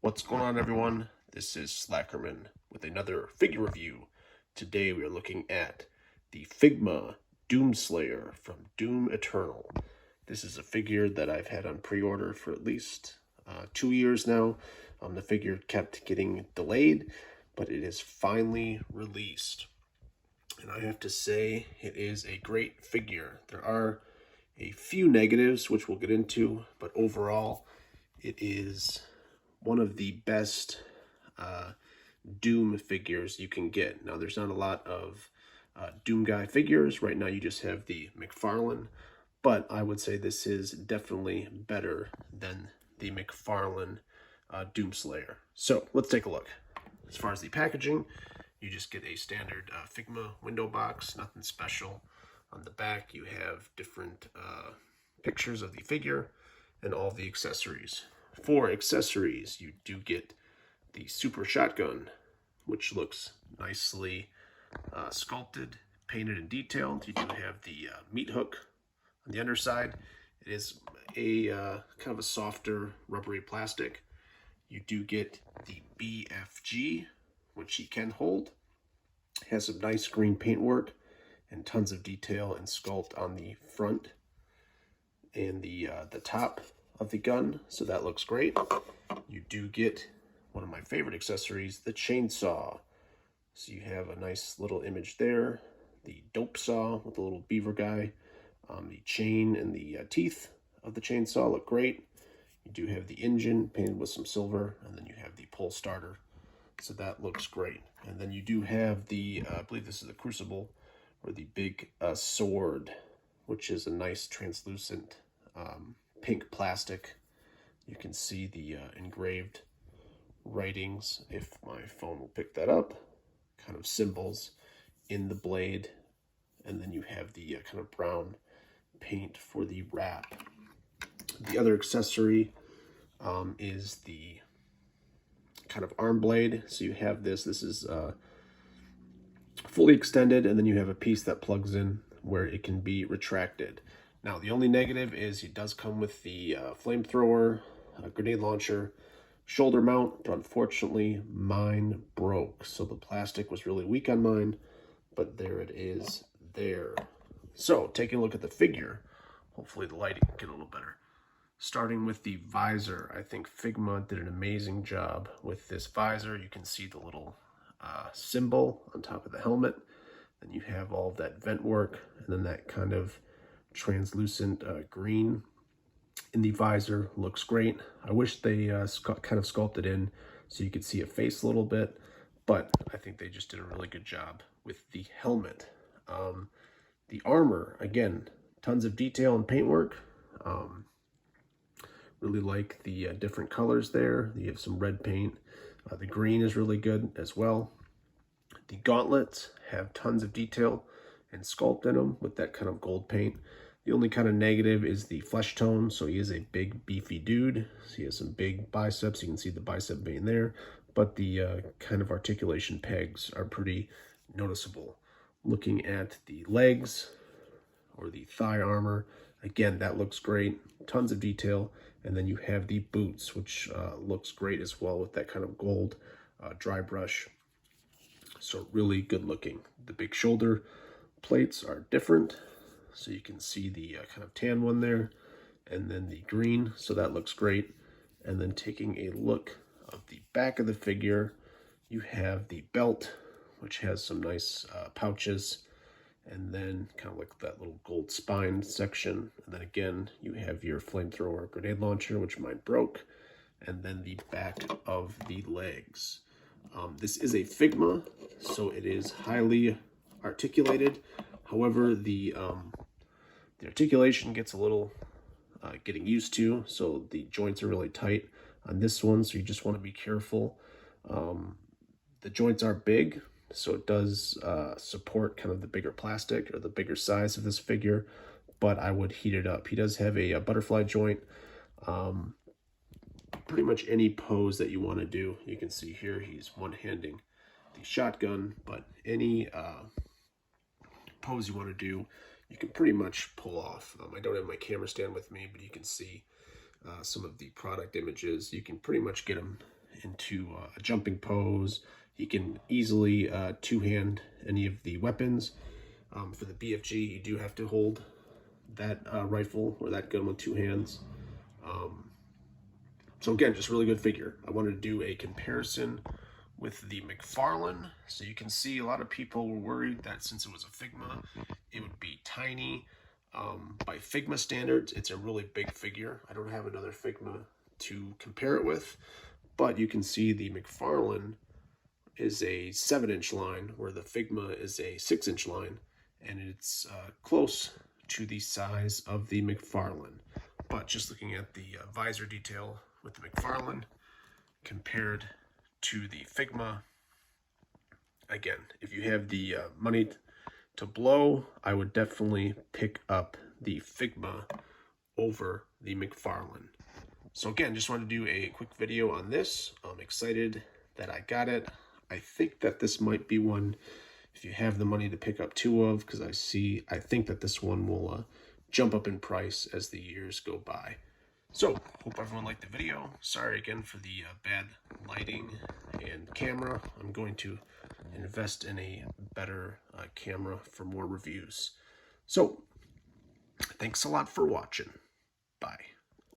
What's going on, everyone? This is Slackerman with another figure review. Today we are looking at the Figma Doomslayer from Doom Eternal. This is a figure that I've had on pre-order for at least 2 years now. The figure kept getting delayed, but it is finally released. And I have to say, it is a great figure. There are a few negatives, which we'll get into, but overall, it is one of the best Doom figures you can get. Now, there's not a lot of Doom guy figures. Right now, you just have the McFarlane, but I would say this is definitely better than the McFarlane Doomslayer. So, let's take a look. As far as the packaging, you just get a standard Figma window box, nothing special. On the back, you have different pictures of the figure and all the accessories. For accessories, you do get the super shotgun, which looks nicely sculpted, painted, and detailed. You do have the meat hook on the underside. It is a kind of a softer rubbery plastic. You do get the BFG, which he can hold. It has some nice green paintwork and tons of detail and sculpt on the front and the top of the gun, so that looks great. You do get one of my favorite accessories, the chainsaw. So you have a nice little image there. The dope saw with the little beaver guy. The chain and the teeth of the chainsaw look great. You do have the engine painted with some silver, and then you have the pull starter. So that looks great. And then you do have the, I believe this is the crucible, or the big sword, which is a nice translucent pink plastic. You can see the engraved writings, if my phone will pick that up, kind of symbols in the blade. And then you have the kind of brown paint for the wrap. The other accessory is the kind of arm blade. So you have this is fully extended, and then you have a piece that plugs in where it can be retracted. Now, the only negative is it does come with the flamethrower, grenade launcher, shoulder mount, but unfortunately mine broke. So the plastic was really weak on mine, but there it is there. So taking a look at the figure, hopefully the lighting will get a little better. Starting with the visor, I think Figma did an amazing job with this visor. You can see the little symbol on top of the helmet. Then you have all of that vent work, and then that kind of translucent green in the visor looks great. I wish they kind of sculpted in so you could see a face a little bit, but I think they just did a really good job with the helmet. The armor, again, tons of detail and paintwork. Really like the different colors there. You have some red paint. The green is really good as well. The gauntlets have tons of detail and sculpt in them with that kind of gold paint. The only kind of negative is the flesh tone. So he is a big, beefy dude. So he has some big biceps. You can see the bicep vein there. But the kind of articulation pegs are pretty noticeable. Looking at the legs or the thigh armor, again, that looks great. Tons of detail. And then you have the boots, which looks great as well with that kind of gold dry brush. So really good looking. The big shoulder plates are different. So you can see the kind of tan one there, and then the green. So that looks great. And then taking a look of the back of the figure, you have the belt, which has some nice pouches. And then kind of like that little gold spine section. And then again, you have your flamethrower grenade launcher, which mine broke. And then the back of the legs. This is a Figma, so it is highly articulated. However, the articulation gets a little getting used to, so the joints are really tight on this one, so you just want to be careful. The joints are big, so it does support kind of the bigger plastic or the bigger size of this figure, but I would heat it up. He does have a butterfly joint. Pretty much any pose that you want to do. You can see here he's one-handing the shotgun, but any pose you want to do, you can pretty much pull off. I don't have my camera stand with me, but you can see some of the product images. You can pretty much get them into a jumping pose. He can easily two-hand any of the weapons. For the BFG, you do have to hold that rifle or that gun with two hands. So again, just really good figure. I wanted to do a comparison with the McFarlane. So you can see a lot of people were worried that since it was a Figma, it would be tiny. By Figma standards, it's a really big figure. I don't have another Figma to compare it with, but you can see the McFarlane is a 7-inch line where the Figma is a 6-inch line, and it's close to the size of the McFarlane. But just looking at the visor detail with the McFarlane compared to the Figma, again, if you have the money to blow, I would definitely pick up the Figma over the McFarlane. So again, just wanted to do a quick video on this. I'm excited that I got it. I think that this might be one, if you have the money to pick up two of, because I think that this one will jump up in price as the years go by. So, hope everyone liked the video. Sorry again for the bad lighting and camera. I'm going to invest in a better camera for more reviews. So, thanks a lot for watching. Bye.